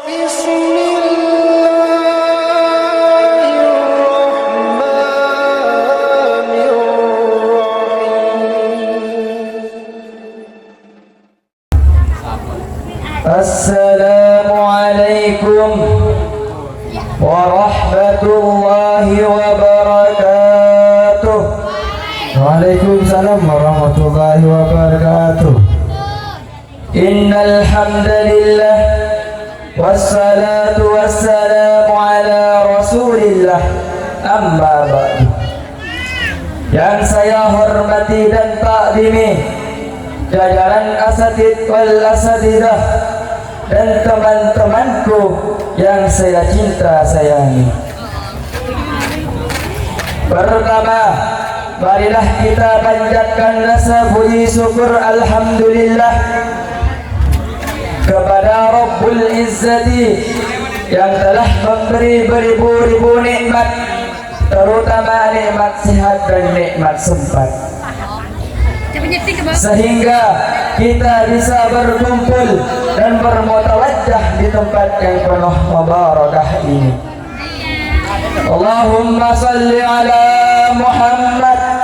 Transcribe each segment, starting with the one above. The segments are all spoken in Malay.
Assalamualaikum warahmatullahi wabarakatuh. Waalaikumsalam warahmatullahi wabarakatuh. Innal hamdalillah wassalatu wassalamu ala Rasulillah, amma ba'du. Yang saya hormati dan takdimi jajaran asatid wal asatidah dan teman-temanku yang saya cinta sayangi. Pertama, marilah kita panjatkan rasa puji syukur alhamdulillah kepada Rabbul Izzati yang telah memberi beribu-ribu nikmat, terutama nikmat sehat dan nikmat sempat, sehingga kita bisa berkumpul dan bermutawajjah di tempat yang penuh mubarakah ini. Allahumma salli ala Muhammad.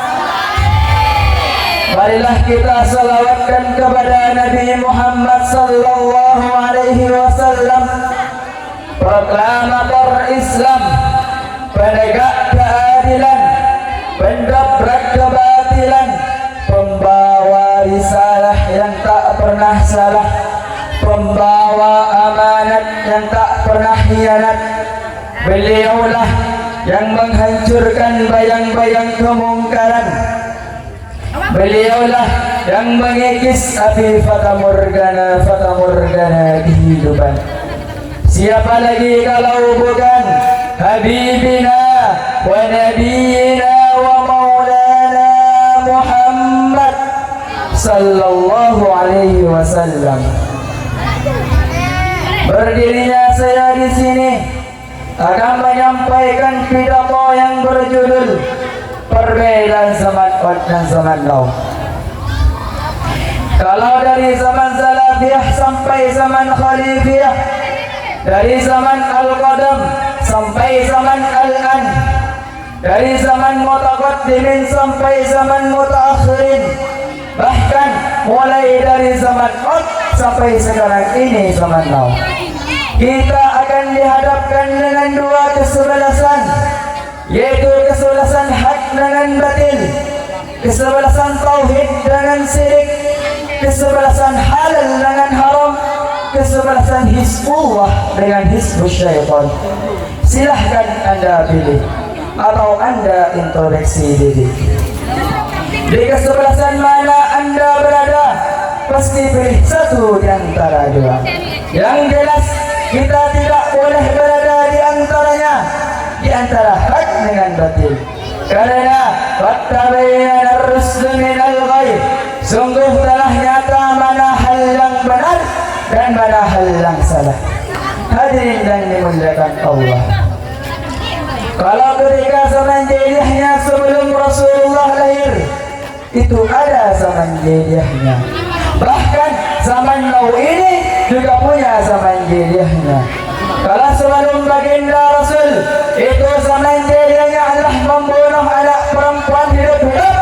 Marilah kita salawatkan kepada Nabi Muhammad sallallahu alaihi wasallam, proklamator Islam, penegak keadilan, pendobrak kebatilan, pembawa risalah yang tak pernah salah, pembawa amanat yang tak pernah hianat. Beliaulah yang menghancurkan bayang-bayang kemungkaran. Beliaulah yang mengikis api fatamorgana kehidupan. Siapa lagi kalau bukan Habibina wa Nabiyina wa Maulana Muhammad sallallahu alaihi wasallam. Berdirinya saya di sini akan menyampaikan pidato yang berjudul Perbedaan Zaman Ot dan Zaman Now. Kalau dari zaman Salafiyah sampai zaman Khalifiyah, dari zaman Al-Qadam sampai zaman Al-An, dari zaman Mutaqaddimin sampai zaman Mutaakhirin, bahkan mulai dari zaman Ot sampai sekarang ini zaman Now, kita akan dihadapkan dengan dua kesebelasan, yaitu kesebelasan hak dengan batil, kesebelasan tauhid dengan syirik, kesebelasan halal dengan haram, kesebelasan hizbullah dengan hizbus syaitan. Silahkan Anda pilih atau Anda introspeksi diri. Di kesebelasan mana Anda berada, pasti pilih satu di antara dua. Yang jelas kita tidak boleh berada di antaranya, di antara hak dengan batil. Karena wattabayyana ar-rusdu minal ghayb, sungguh telah nyata mana hal yang benar dan mana hal yang salah. Hadirin dan dimuliakan Allah, kalau ketika zaman jahiliyahnya sebelum Rasulullah lahir, itu ada zaman jahiliyahnya. Bahkan zaman now ini juga punya zaman jahiliyahnya. Kalau sebelum baginda Rasul, itu zaman jahiliyahnya adalah membunuh anak perempuan hidup-hidup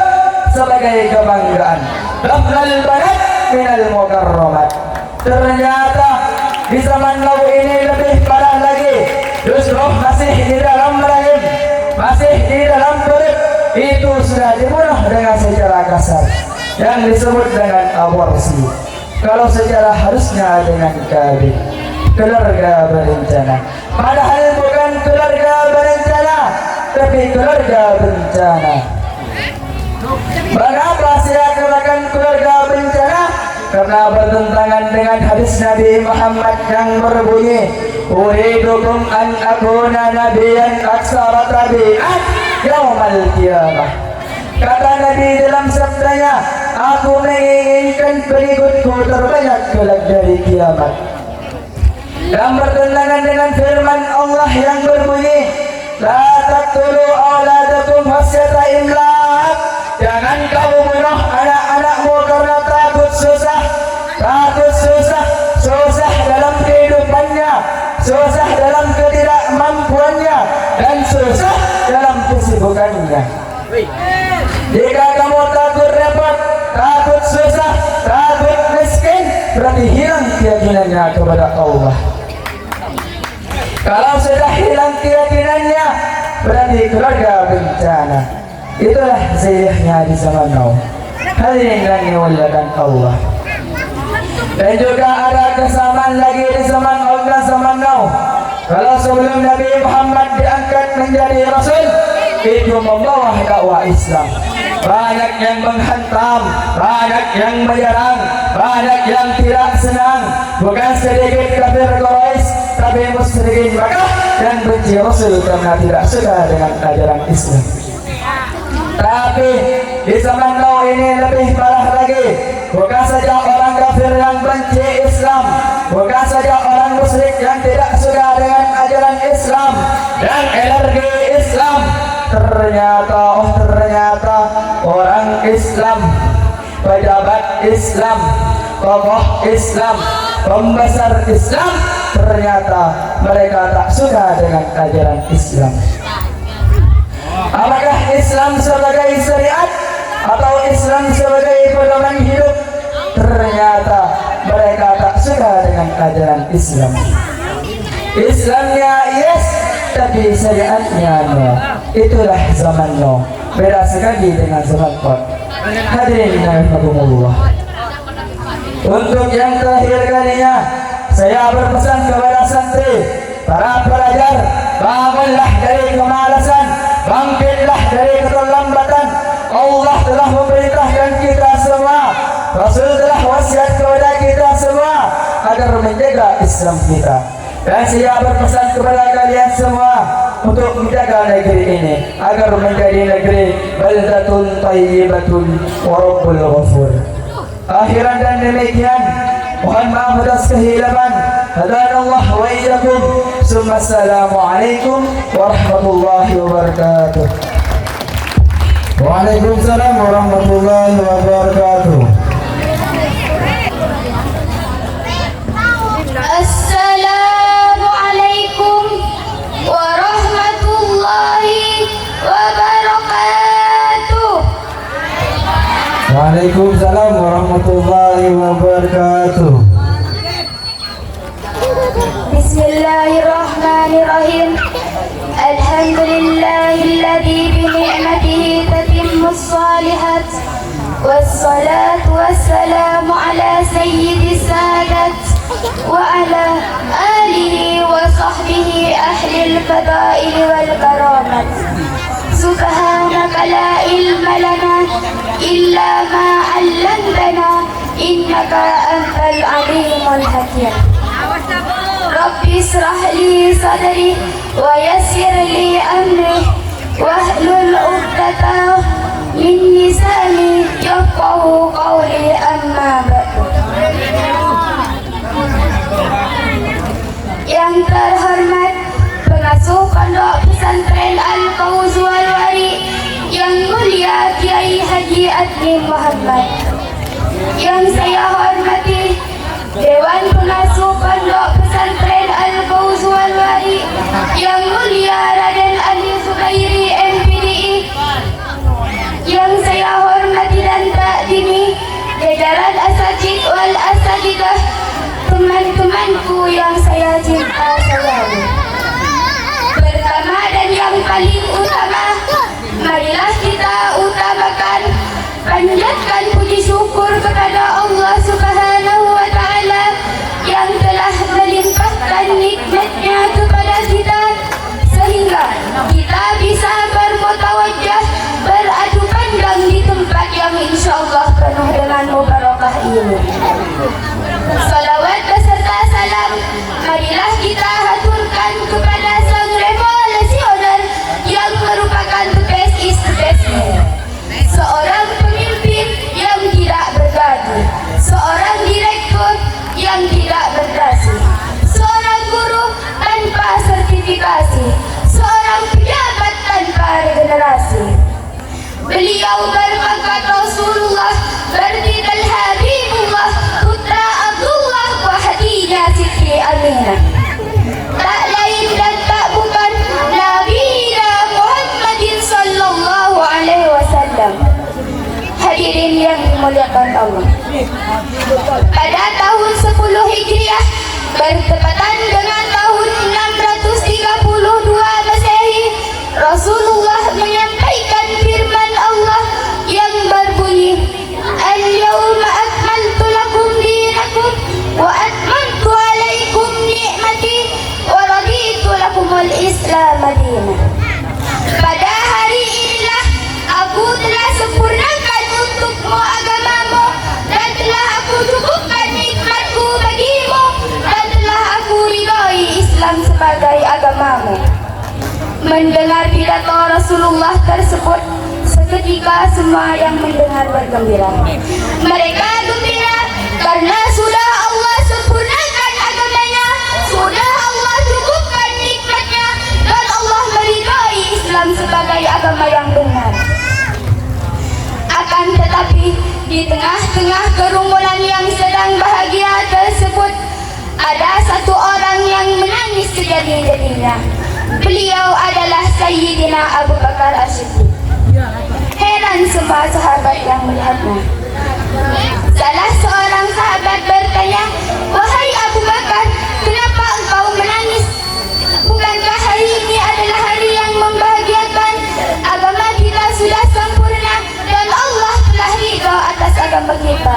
sebagai kebanggaan. Dafnal banat minal mukarramat. Ternyata di zaman now ini lebih parah lagi. Justru masih di dalam rahim, masih di dalam perut, itu sudah dibunuh dengan secara kasar, yang disebut dengan aborsi. Kalau secara harusnya dengan KB, keluarga berencana. Padahal bukan keluarga berencana, tapi keluarga berencana. Mengapa saya katakan keluarga berencana? Karena bertentangan dengan hadis Nabi Muhammad yang berbunyi, uridukum an akuna nabiyan aksara tabi'at yaumal qiyamah. Kata Nabi dalam sabdanya, aku menginginkan pengikutku terbanyak kelak dari kiamat. Dan bertentangan dengan firman Allah yang berbunyi, la taqtulu auladakum khasyata imlaq. Jangan kamu bunuh anak-anakmu karena takut susah dalam kehidupannya, berarti hilang keyakinannya kepada Allah. Kalau sudah hilang keyakinannya, berarti keluarga bencana. Itulah zilihnya di zaman now. Hadirin yang dimuliakan Allah. Dan juga ada kesamaan lagi di zaman Allah zaman now. Kalau sebelum Nabi Muhammad diangkat menjadi Rasul, itu membawa dakwah Islam. Banyak yang menghantam, banyak yang menyerang, banyak yang tidak senang. Bukan sedikit kafir Quraisy, tapi musyrikin Makkah yang benci Rasul karena tidak suka dengan ajaran Islam. Tapi di zaman now ini lebih parah lagi. Bukan saja orang kafir yang benci Islam, bukan saja orang musyrik yang tidak suka dengan ajaran Islam dan alergi Islam. Ternyata orang Islam, pejabat Islam, tokoh Islam, pembesar Islam, ternyata mereka tak suka dengan ajaran Islam. Apakah Islam sebagai syariat atau Islam sebagai pedoman hidup? Ternyata mereka tak suka dengan ajaran Islam. Islamnya yes, tapi syariatnya no. Itulah zaman no. Beda sekali dengan zaman kot. Hadirin rahimakumullah. Untuk yang terakhir kalinya, saya berpesan kepada santri, para pelajar, bangunlah dari kemalasan, bangkitlah dari keterlambatan. Allah telah memerintahkan kita semua, Rasul telah wasiat kepada kita semua agar menjaga Islam kita. Dan saya berpesan kepada kalian semua untuk menjaga negeri ini agar menjadi negeri baldatun thayyibatun wa rabbul ghafur. Akhiran dan demikian, mohon maaf atas kehilapan. Hadanallah wa iyyakum. Summa assalamualaikum warahmatullahi wabarakatuh. Waalaikumsalam warahmatullahi wabarakatuh. Assalamualaikum warahmatullahi wabarakatuh. Waalaikumsalam warahmatullahi wabarakatuh. Bismillahirrahmanirrahim. Alhamdulillahilladzi bi ni'matihi tatimmus shalihat. Wassalatu wassalamu ala sayyidis sadat wa ala alihi wa sahbihi ahlil fadail wal karamat. Subhanaka la ilma lana illa ma 'allamtana innaka antal alimul hakim. Rabbi israh li sadri wa yassir li amri wahlul 'uqdatam min lisani yafqahu qawli amma ba'du. Yang terhormat pengasuh Pondok Pesantren Al-Fawz wal Wari, yang mulia Kiai Haji Admin Muhammad, yang saya hormati Dewan Pengasuh Pondok Pesantren Al-Fawz wal Wari, yang mulia Raden Ali Zubairi MPDI, yang saya hormati dan takdimi jajaran asatidz wal asatidah, teman-temanku yang saya cinta sayangi. Pertama dan yang paling utama, marilah kita utamakan panjatkan puji syukur kepada Allah Subhanahu wa Ta'ala yang telah melimpahkan nikmatnya kepada kita sehingga kita bisa bermutawajjah, beradu pandang di tempat yang insyaallah penuh dengan mubarakah ini. Salawat beserta salam marilah kita haturkan kepada sang revolusioner yang merupakan the best is the best man. Seorang pemimpin yang tidak bergaji, seorang direktur yang tidak berdasi, seorang guru tanpa sertifikasi, seorang pejabat tanpa regenerasi. Beliau berpangkat Rasulullah, bernidal Habibullah, putra Abdullah wa hadinya Siti Aminah. Tak lain dan tak bukan Nabi Muhammadin sallallahu alaihi wasallam. Hadirin yang dimuliakan Allah. Pada tahun 10 Bertepatan dengan tahun 632 Masehi, Rasulullah menyampaikan firman Allah yang berbunyi, "Al-yawma akmaltu lakum dinakum wa atmamtu alaikum ni'mati wa raditu lakumul Islam madinah." Pada hari inilah aku telah sempurnakan untukmu agamamu, dan telah aku cukupkan nikmatku bagimu, dan telah aku ridhoi Islam sebagai agamamu. Mendengar pidato Rasulullah tersebut, seketika semua yang mendengar bergembira. Mereka gembira karena sudah Allah sempurnakan agamanya, sudah Allah cukupkan nikmatnya, dan Allah meridhai Islam sebagai agama yang benar. Akan tetapi di tengah-tengah kerumunan yang sedang bahagia tersebut, ada satu orang yang menangis sejadi-jadinya. Beliau adalah Sayyidina Abu Bakar As-Siddiq. Heran semua sahabat yang melihatnya. Salah seorang sahabat bertanya, "Wahai Abu Bakar, kenapa engkau menangis? Bukankah hari ini adalah hari yang membahagiakan? Agama kita sudah sempurna dan Allah telah ridha atas agama kita."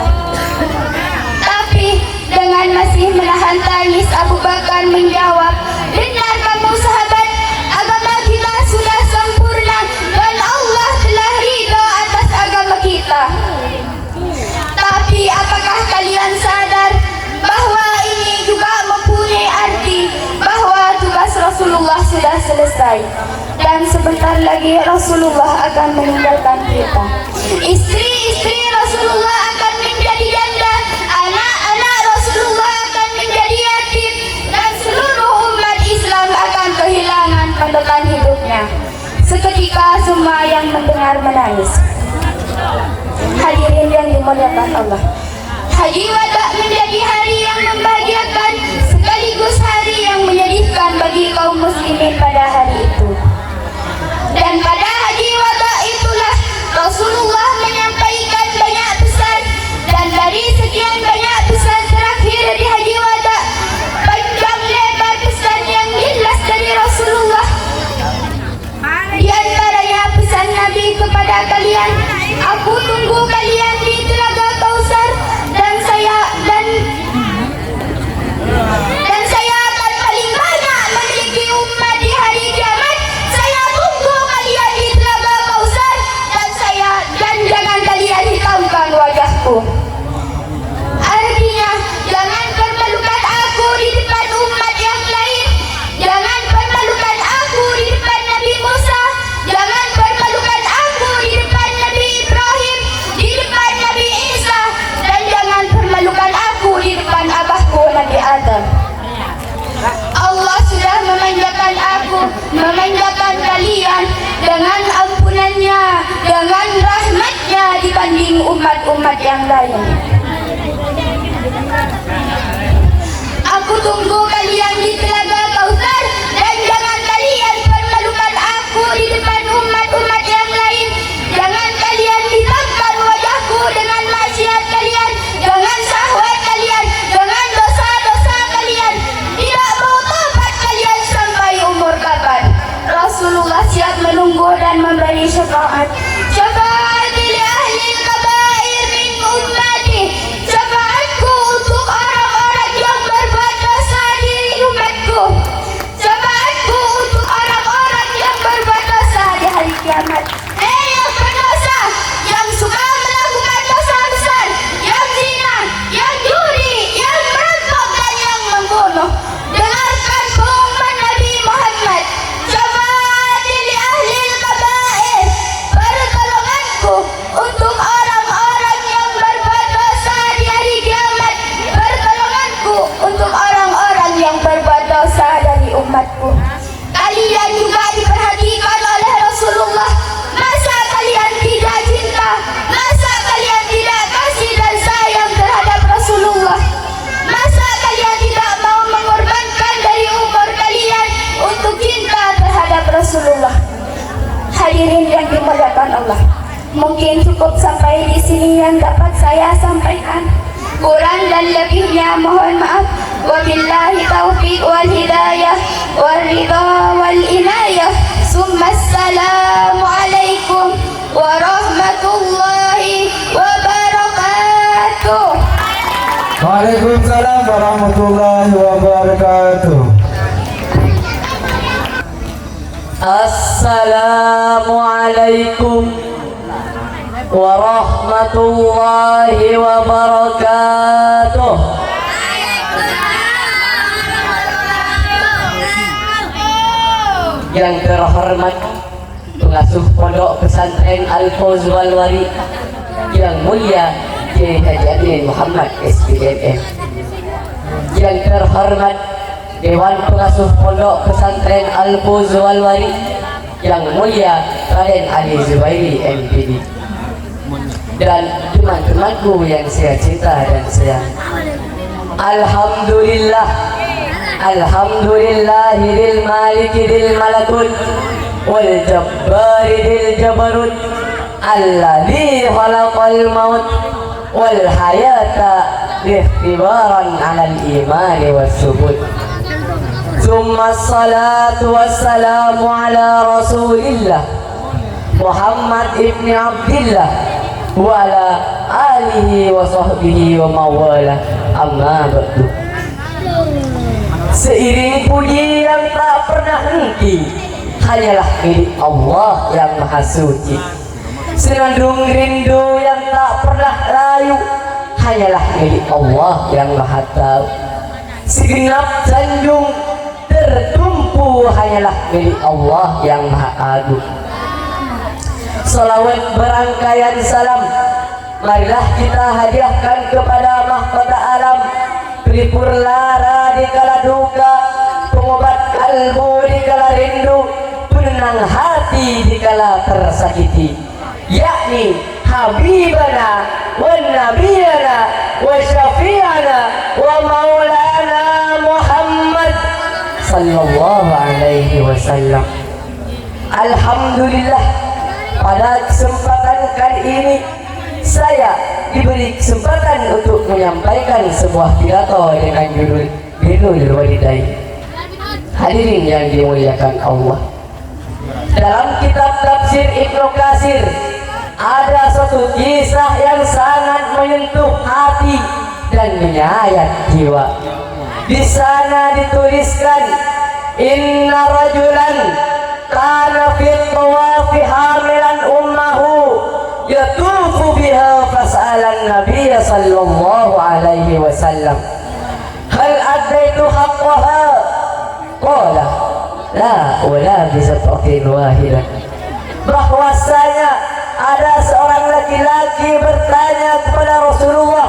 Tapi dengan masih menahan tangis, Abu Bakar menjawab, "Benar kamu sahabat, agama kita sudah sempurna dan Allah telah ridha atas agama kita. Tapi apakah kalian sadar bahwa ini juga mempunyai arti bahwa tugas Rasulullah sudah selesai dan sebentar lagi Rasulullah akan meninggalkan kita. Istri-istri Rasulullah akan menjadi janda, anak-anak Rasulullah akan menjadi yatim, dan seluruh umat Islam akan kehilangan panutan hidupnya." Seketika semua yang mendengar menangis. Hadirin yang dimuliakan Allah, Haji Wada menjadi hari yang membahagiakan sekaligus hari yang menyedihkan bagi kaum muslimin pada hari itu. Dan pada Haji Wada itulah Rasulullah menyampaikan banyak pesan, dan dari sekian banyak pesan terakhir di Haji Wada, panjang lebar pesan yang jelas dari Rasulullah. Di antaranya pesan Nabi kepada kalian, "Aku tunggu kalian di Telaga Kausar, dan saya akan paling banyak memiliki umat di hari kiamat. Saya tunggu kalian di Telaga Kausar, dan jangan kalian hitamkan wajahku." Artinya, jangan permalukan aku di depan umat yang lain, jangan permalukan aku di depan Nabi Musa, jangan permalukan aku di depan Nabi Ibrahim, di depan Nabi Isa, dan jangan permalukan aku di depan abahku Nabi Adam. Allah sudah memanjakan aku, memanjakan kalian dengan ampunannya, dengan rahmatnya dibanding umat-umat yang lain. Aku tunggu kalian di Telaga Kausar, dan jangan kalian permalukan aku di depan umat-umat yang lain. Jangan kalian hitamkan wajahku dengan maksiat kalian, dengan syahwat kalian, dengan dosa-dosa kalian. Tidak mau tobat kalian sampai umur kapan? Rasulullah siap menunggu dan memberi syafaat. Syafaat li ahli kabair min ummati. Syafaatku untuk orang-orang yang berbuat dosa di umatku. Syafaatku untuk orang-orang yang berbuat dosa di hari kiamat. Yang berdosa, yang suka melakukan dosa besar, yang zina, yang judi, yang merampok, dan yang membunuh, dengarkan pengumuman Nabi Muhammad. Syafaat li ahli kabair. Pertolonganku untuk orang-orang yang berbuat dosa di hari kiamat. Pertolonganku untuk orang-orang yang berbuat dosa dari umatku. Kalian juga diperhatikan oleh Rasulullah. Masa kalian tidak cinta? Masa kalian tidak kasih dan sayang terhadap Rasulullah? Masa kalian tidak mau mengorbankan dari umur kalian untuk cinta terhadap Rasulullah? Hadirin yang dimuliakan Allah, mungkin cukup sampai di sini yang dapat saya sampaikan. Kurang dan lebihnya mohon maaf. وبالله التوفيق والهداية والرضا والإناية ثم السلام عليكم ورحمة الله وبركاته. Waalaikumsalam warahmatullahi wabarakatuh. Assalamualaikum warahmatullahi wabarakatuh. Yang terhormat pengasuh pondok pesantren Al-Fawz Wal-Wari, yang mulia Kiai Haji Amin Muhammad SPDM, yang terhormat Dewan Pengasuh Pondok Pesantren Al-Fawz Wal-Wari, yang mulia Raden Ali Zubairi MPD, dan teman-temanku yang saya cinta dan sayang. Alhamdulillah, alhamdulillahil maliki dil malakut wal jabbari dil jabarut alladzi khalaqal maut wal hayata ikhtibaran 'alal imani was subut. Summa salatu wassalamu ala rasulillah Muhammad ibn Abdillah wa ala alihi wa sahbihi wa mawala, amma ba'du. Seiring puji yang tak pernah henti hanyalah milik Allah yang maha suci. Senandung rindu yang tak pernah layu hanyalah milik Allah yang maha tahu. Segenap sanjung tertumpu hanyalah milik Allah yang maha agung. Salawat berangkaian salam marilah kita hadiahkan kepada mahkota alam, pelipur lara di kala duka, pengobat kalbu di kala rindu, penenang hati di kala tersakiti, yakni Habibana wa Nabiyana wa Syafi'ana wa Maulana Muhammad sallallahu alaihi wasallam. Alhamdulillah, pada kesempatan kali ini saya diberi kesempatan untuk menyampaikan sebuah pidato dengan judul Birrul Walidain. Hadirin yang dimuliakan Allah, dalam kitab tafsir Ibnu Katsir ada suatu kisah yang sangat menyentuh hati dan menyayat jiwa. Di sana dituliskan, inna rajulan kana fi tawafi hamilan ummahu yatufu biha fas'alan nabiyya sallallahu alaihi wasallam hal addaitu haqqaha qala la wala bisabqin wahidah. Bahwasanya ada seorang laki-laki bertanya kepada Rasulullah,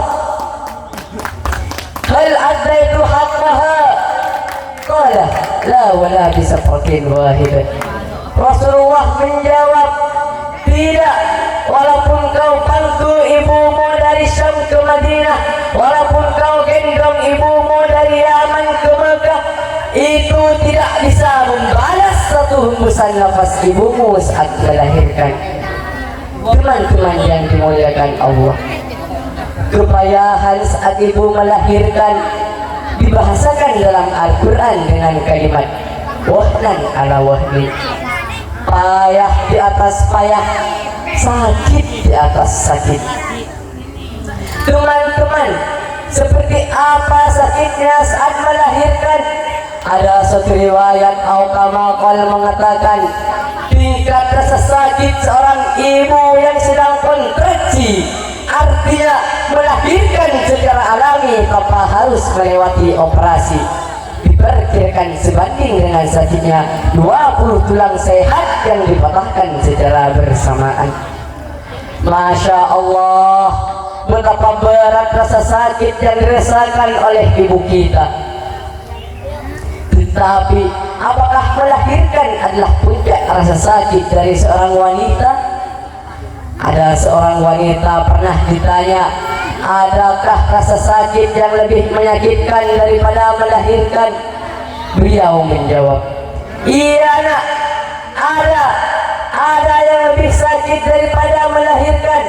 hal addaitu haqqaha qala la wala bisabqin wahidah. Rasulullah menjawab, tidak, walaupun kau bantu ibumu dari Syam ke Madinah, walaupun kau gendong ibumu dari Yaman ke Mekah, itu tidak bisa membalas satu hembusan nafas ibumu saat melahirkan. Teman-teman yang dimuliakan Allah, kepayahan saat ibu melahirkan dibahasakan dalam Al-Quran dengan kalimat wahnan ala wahni, payah di atas payah, sakit di atas sakit. Teman-teman, seperti apa sakitnya saat melahirkan? Ada satu riwayat Al-Kamakal mengatakan tingkat rasa sakit seorang ibu yang sedang kontraksi, artinya melahirkan secara alami tanpa harus melewati operasi, diperkirakan sebanding dengan sakitnya 20 tulang sehat yang dipatahkan secara bersamaan. Masya Allah, betapa berat rasa sakit yang dirasakan oleh ibu kita. Tetapi apakah melahirkan adalah puncak rasa sakit dari seorang wanita? Ada seorang wanita pernah ditanya, adakah rasa sakit yang lebih menyakitkan daripada melahirkan? Beliau menjawab, iya nak, ada yang lebih sakit daripada melahirkan,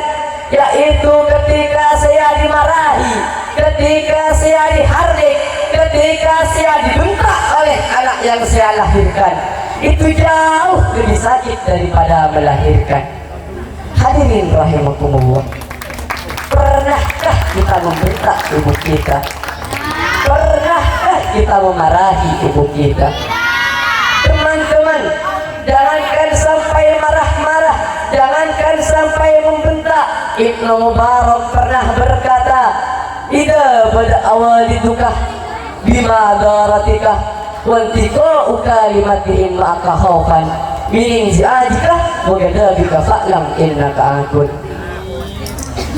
yaitu ketika saya dimarahi, ketika saya dihardik, ketika ketika saya dibentak oleh anak yang saya lahirkan, itu jauh lebih sakit daripada melahirkan. Hadirin rahimakumullah, pernahkah kita membentak ibu kita? Pernahkah kita memarahi ibu kita? Teman-teman, jangankan sampai marah-marah, jangankan sampai membentak. Ibnu Mubarak pernah berkata, "Idza bada'a waliduka bima daratika wantiqa'u kalimatihim ma'aka khaufan min inzi'ajika wa ghadabika fa'lam innaka akun."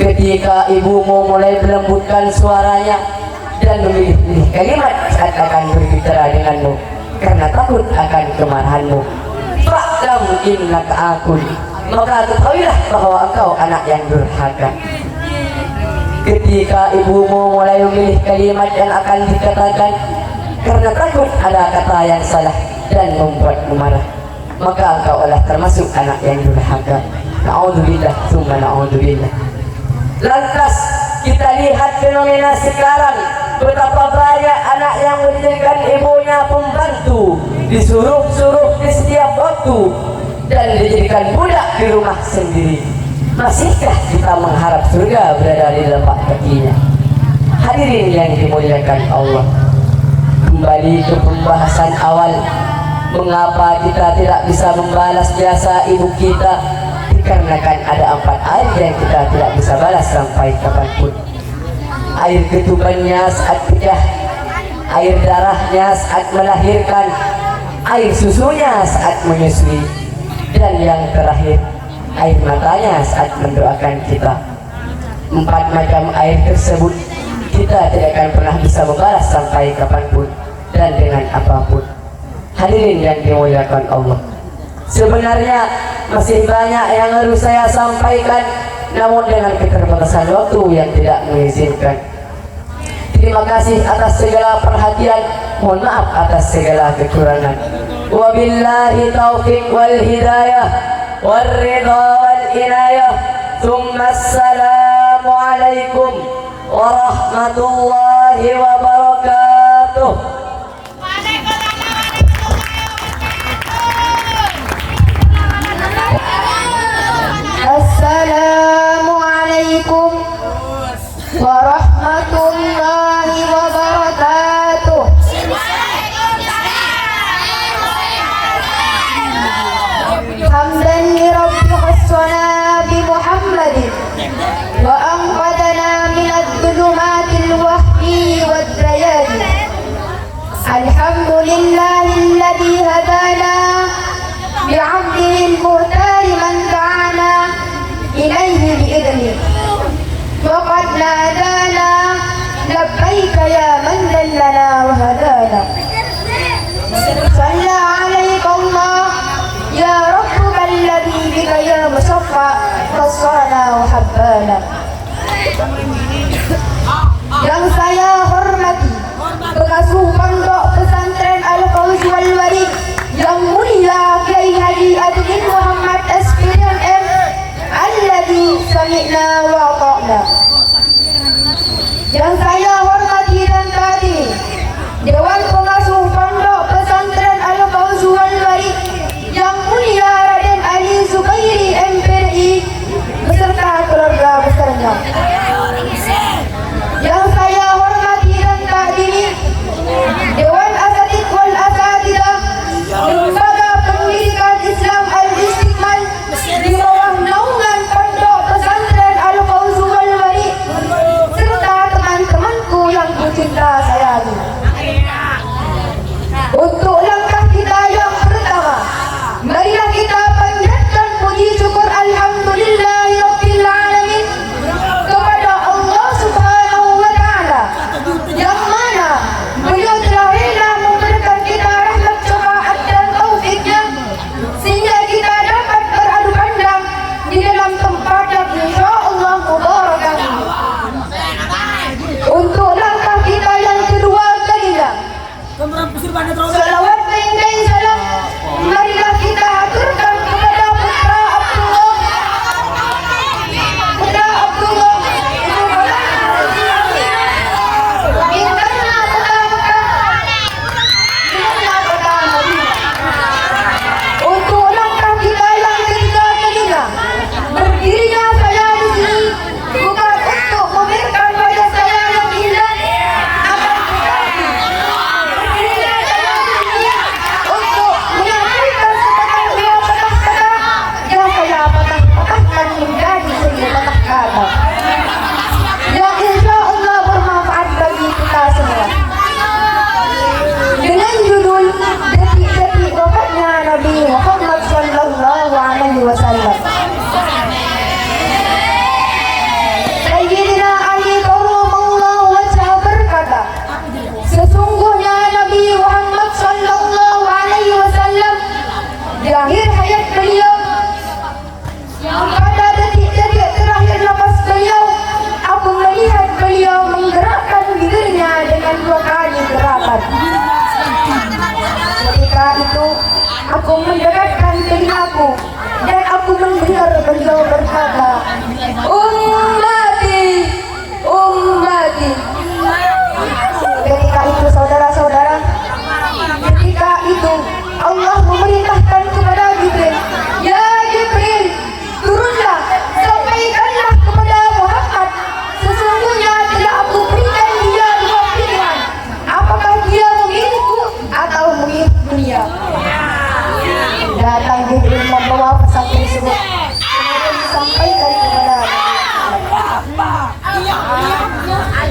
Ketika ibumu mulai melembutkan suaranya dan memilih kalimat saat akan berbicara denganmu karena takut akan kemarahanmu, fa'lam innaka akun, maka ketahuilah bahwa engkau anak yang durhaka. Ketika ibumu mulai memilih kalimat yang akan dikatakan karena takut ada kata yang salah dan membuatmu marah, maka engkau adalah termasuk anak yang durhaka. Na'udzubillah, tsumma na'udzubillah. Lantas kita lihat fenomena sekarang, betapa banyak anak yang menjadikan ibunya pembantu, disuruh-suruh di setiap waktu, dan dijadikan budak di rumah sendiri. Masihkah kita mengharap surga berada di telapak kakinya? Hadirin yang dimuliakan Allah, kembali ke pembahasan awal, mengapa kita tidak bisa membalas jasa ibu kita? Dikarenakan ada 4 air yang kita tidak bisa balas sampai kapanpun. Air ketubannya saat pecah, air darahnya saat melahirkan, air susunya saat menyusui, dan yang terakhir, air matanya saat mendoakan kita. 4 macam air tersebut kita tidak akan pernah bisa membalas sampai kapanpun dan dengan apapun. Hadirin yang dimuliakan Allah, sebenarnya masih banyak yang harus saya sampaikan, namun dengan keterbatasan waktu yang tidak mengizinkan. Terima kasih atas segala perhatian, mohon maaf atas segala kekurangan. Wabillahi taufiq wal hidayah wal ridha wal inayah. Tsumma assalamu alaikum warahmatullahi wabarakatuh. Assalamualaikum warahmatullahi wabarakatuh. Hamdan li rabbi khassana bi Muhammadin wa anqadana min adh-dhulumatil wahyi wad-dayani. Alhamdulillahilladzi hadana bi'abdihi al-muhtari man da'ana ilaihi bi'idni wa qad nadana labbaika ya man dallana wa hadana. Salla alaika Allah ya rabbuna alladhi bika ya musaffa khassana wa habbana. Yang saya hormati pengasuh pondok pesantren Al-Fawzi wal Warid yang mulia Kiai Haji Adudin Muhammad SPDM alladzi sami'na wa ata'na. Yang saya hormati dan taati Dewan Pengasuh Pondok Pesantren Al-Fawzi wal Warid yang mulia Raden Ali Zubairi MPRI beserta keluarga besarnya. Yang saya hormati dan taati Dewan Asatidz wal Asatidzah Lembaga Pendidikan Islam Al-Istiqmal di bawah naungan Pondok Pesantren Al-Fawzi wal Warid serta teman-temanku yang kucinta sayangi. mendengar beliau berkata, ummati, ummati. Ketika itu saudara-saudara, ketika itu Allah memerintahkan kepada Jibril, ya Jibril, turunlah, sampaikanlah kepada Muhammad, sesungguhnya telah aku berikan dia dua pilihan, apakah dia memilihku atau memilih dunia. Datang Jibril membawa pesan tersebut, kemudian disampaikan kepada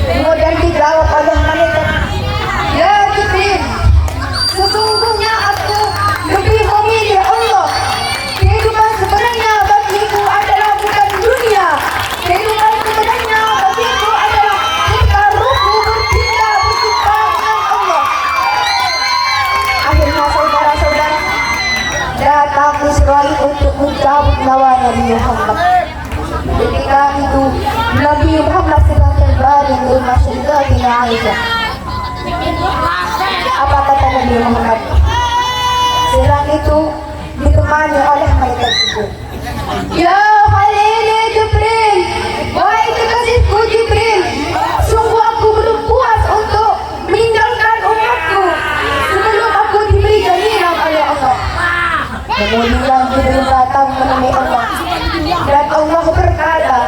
kemudian dijawab oleh malaikat, ya Jibril, sesungguhnya aku lebih memilih Allah. Kehidupan sebenarnya bagiku adalah bukan dunia. Kehidupan sebenarnya bagiku adalah ketika ruhku berpindah berjumpa dengan Allah. Akhirnya saudara-saudara, datang Israel untuk mencabut nyawa Nabi Muhammad. Ketika itu Nabi Muhammad sedang terbaring di rumah Sayyidatina Aisyah. Apa kata Nabi Muhammad? Sedang itu ditemani oleh malaikat Jibril. Ya Khalili Jibril, wahai kekasihku Jibril, sungguh aku belum puas untuk meninggalkan umatku sebelum aku diberi jaminan oleh Allah. Kemudian Jibril datang menemui Allah dan Allah berkata,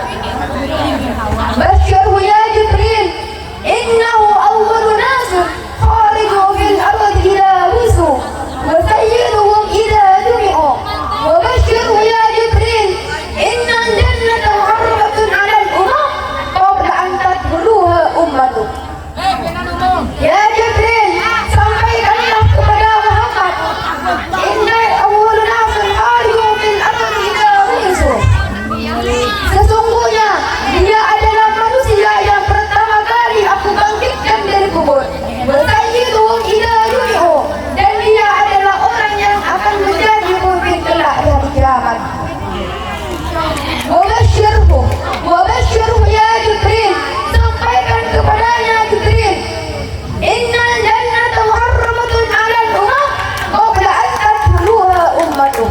Basyirhu ya Jibril, innahu awwalu nasr khariju fil ard ila wisu wa sayyiduhum ila dumi'u wa basyirhu ya Jibril, inna al-jannata muharramatun 'ala al-umam qabla an tadkhuluha ummatuh. Ya Jibril, sampaikanlah kepada Muhammad, inna awwalu nasr khariju fil ard ila wisu, sesungguhnya dia adalah manusia yang pertama kali aku bangkitkan dari kubur. Wasayyiduhum ila dumi'u, dan dia adalah orang yang akan menjadi pemimpin kelak di hari kiamat. Wabashirhu ya Jibril, sampaikan kepadanya Jibril, innal jannata muharramatun 'ala al-umam qabla an tadkhuluha ummatuh.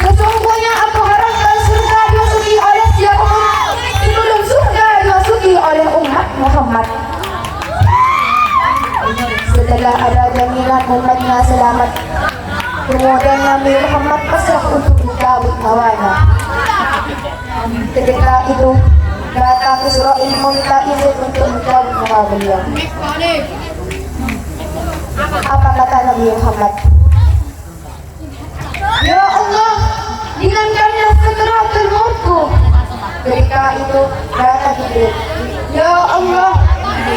Sesungguhnya aku haramkan surga dimasuki oleh siapapun sebelum surga dimasuki oleh umat Muhammad. Setelah ada jaminan umatnya selamat, kemudian Nabi Muhammad pasrah untuk dicabut nyawanya. Ketika itu datang Israel meminta izin untuk mencabut nyawa beliau. Apa kata Nabi Muhammad? Ya Allah, ringankanlah sakaratul mautku. Ketika itu datang Jibril. Ya Allah,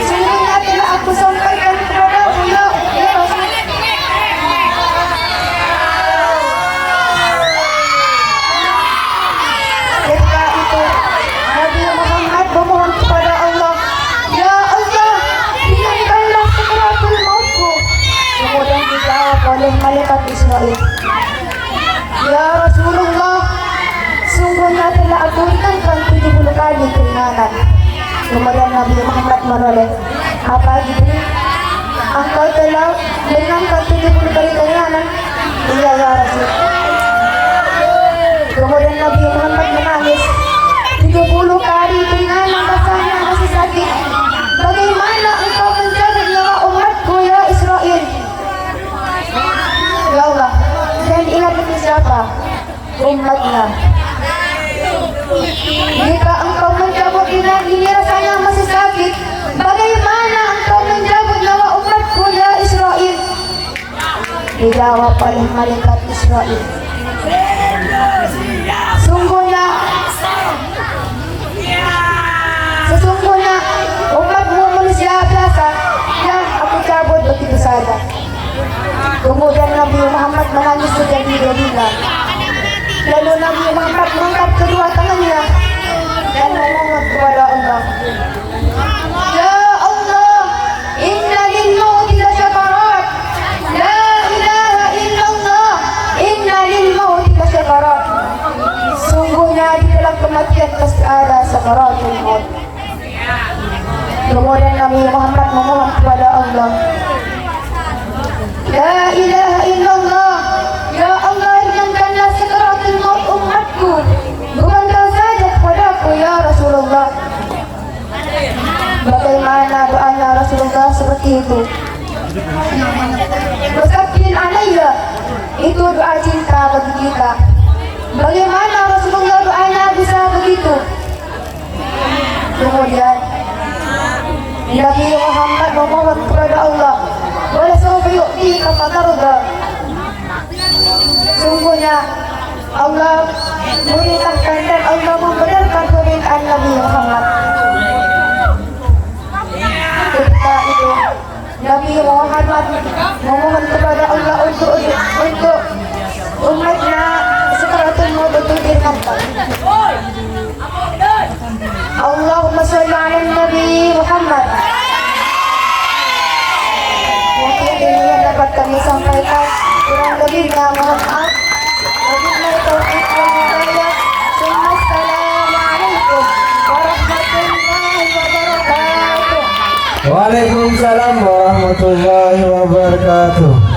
sungguhnya telah aku sampaikan kepadamu ya Rasul. Ketika itu Nabi Muhammad memohon kepada Allah, ya Allah, ringankanlah sakaratul mautku. Kemudian dijawab oleh malaikat Israel, ya Rasulullah, sungguhnya telah aku ringankan 70 kali keringanan. Kemudian Nabi Muhammad menoleh, apa Jibril? Engkau telah ringankan 70 kali keringanan? Iya ya Rasul. Kemudian Nabi Muhammad menangis, 70 kali keringanan rasanya masih sakit. Bagaimana engkau menjaga nyawa umatku ya Israel? Ya Allah, dan ingat itu siapa? Umatnya. Jika engkau mencabut ini rasanya masih sakit, bagaimana engkau mencabut nyawa umatku ya Israel? Dijawab oleh malaikat Israel, sesungguhnya umatmu manusia biasa yang aku cabut begitu saja. Kemudian Nabi Muhammad menangis sejadi-jadinya. Lalu Nabi Muhammad mengangkat kedua tangannya dan memohon kepada Allah, ya Allah, inna lil mauti la syakarat, la ilaha illallah, inna lil mauti la syakarat. Sungguhnya di dalam kematian pasti ada sakaratul maut. Kemudian Nabi Muhammad memohon kepada Allah, la ilaha illallah, ya Allah, ringankanlah sakaratul maut Wasakkin alaiya, itu doa cinta bagi kita. Bagaimana Rasulullah doanya bisa begitu? Kemudian Nabi Muhammad memohon kepada Allah, wala sawfa yu'tika fatarda. Sungguhnya Allah memerintahkan dan Allah membenarkan permintaan Nabi Muhammad. Ketika itu Nabi Muhammad memohon kepada Allah untuk umatnya sekaratul maut untuk diringankan. Allahumma sholli ala Nabi Muhammad. Mungkin ini yang dapat kami sampaikan, kurang lebihnya mohon maaf. Wabillahi taufiq wal hidayah. Assalamualaikum warahmatullahi wabarakatuh. Waalaikumsalam warahmatullahi wabarakatuh.